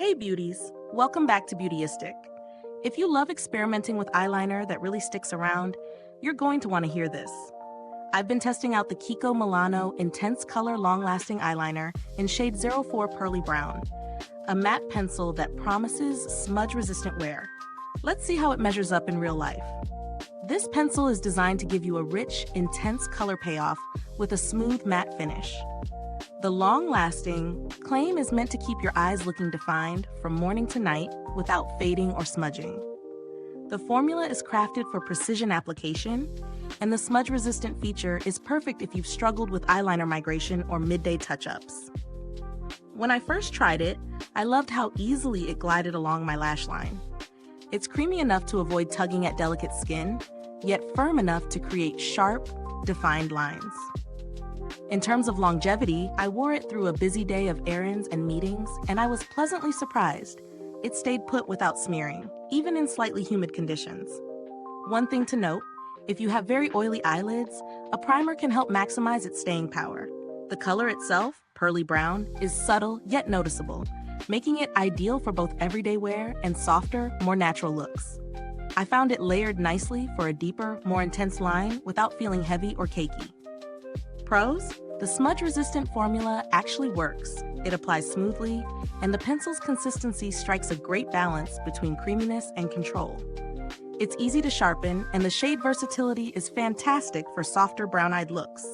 Hey beauties, welcome back to Beautyistic. If you love experimenting with eyeliner that really sticks around, you're going to want to hear this. I've been testing out the Kiko Milano Intense Color Long-Lasting Eyeliner in shade 04 Pearly Brown, a matte pencil that promises smudge-resistant wear. Let's see how it measures up in real life. This pencil is designed to give you a rich, intense color payoff with a smooth matte finish. The long-lasting claim is meant to keep your eyes looking defined from morning to night without fading or smudging. The formula is crafted for precision application, and the smudge-resistant feature is perfect if you've struggled with eyeliner migration or midday touch-ups. When I first tried it, I loved how easily it glided along my lash line. It's creamy enough to avoid tugging at delicate skin, yet firm enough to create sharp, defined lines. In terms of longevity, I wore it through a busy day of errands and meetings, and I was pleasantly surprised. It stayed put without smearing, even in slightly humid conditions. One thing to note, if you have very oily eyelids, a primer can help maximize its staying power. The color itself, Pearly Brown, is subtle yet noticeable, making it ideal for both everyday wear and softer, more natural looks. I found it layered nicely for a deeper, more intense line without feeling heavy or cakey. Pros? The smudge-resistant formula actually works. It applies smoothly, and the pencil's consistency strikes a great balance between creaminess and control. It's easy to sharpen, and the shade versatility is fantastic for softer brown-eyed looks.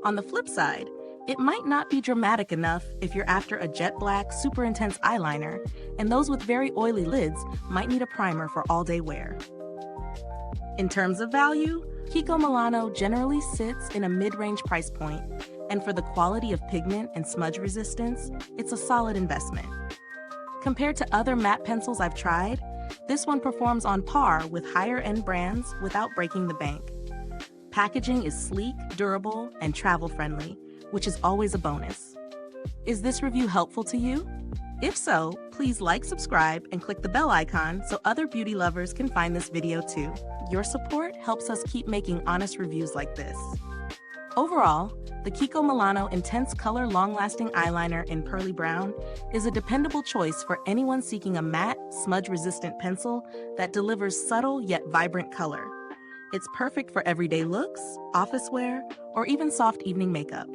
On the flip side, it might not be dramatic enough if you're after a jet black, super intense eyeliner, and those with very oily lids might need a primer for all-day wear. In terms of value, Kiko Milano generally sits in a mid-range price point, and for the quality of pigment and smudge resistance, it's a solid investment. Compared to other matte pencils I've tried, this one performs on par with higher-end brands without breaking the bank. Packaging is sleek, durable, and travel-friendly, which is always a bonus. Is this review helpful to you? If so, please like, subscribe, and click the bell icon so other beauty lovers can find this video too. Your support helps us keep making honest reviews like this. Overall, the Kiko Milano Intense Color Long-Lasting Eyeliner in Pearly Brown is a dependable choice for anyone seeking a matte, smudge-resistant pencil that delivers subtle yet vibrant color. It's perfect for everyday looks, office wear, or even soft evening makeup.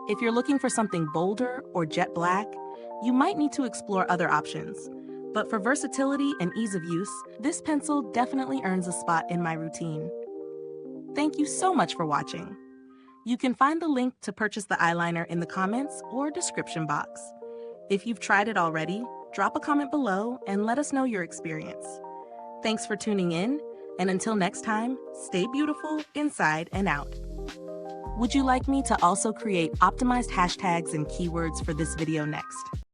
If you're looking for something bolder or jet black, you might need to explore other options. But for versatility and ease of use, this pencil definitely earns a spot in my routine. Thank you so much for watching. You can find the link to purchase the eyeliner in the comments or description box. If you've tried it already, drop a comment below and let us know your experience. Thanks for tuning in, and until next time, stay beautiful inside and out. Would you like me to also create optimized hashtags and keywords for this video next?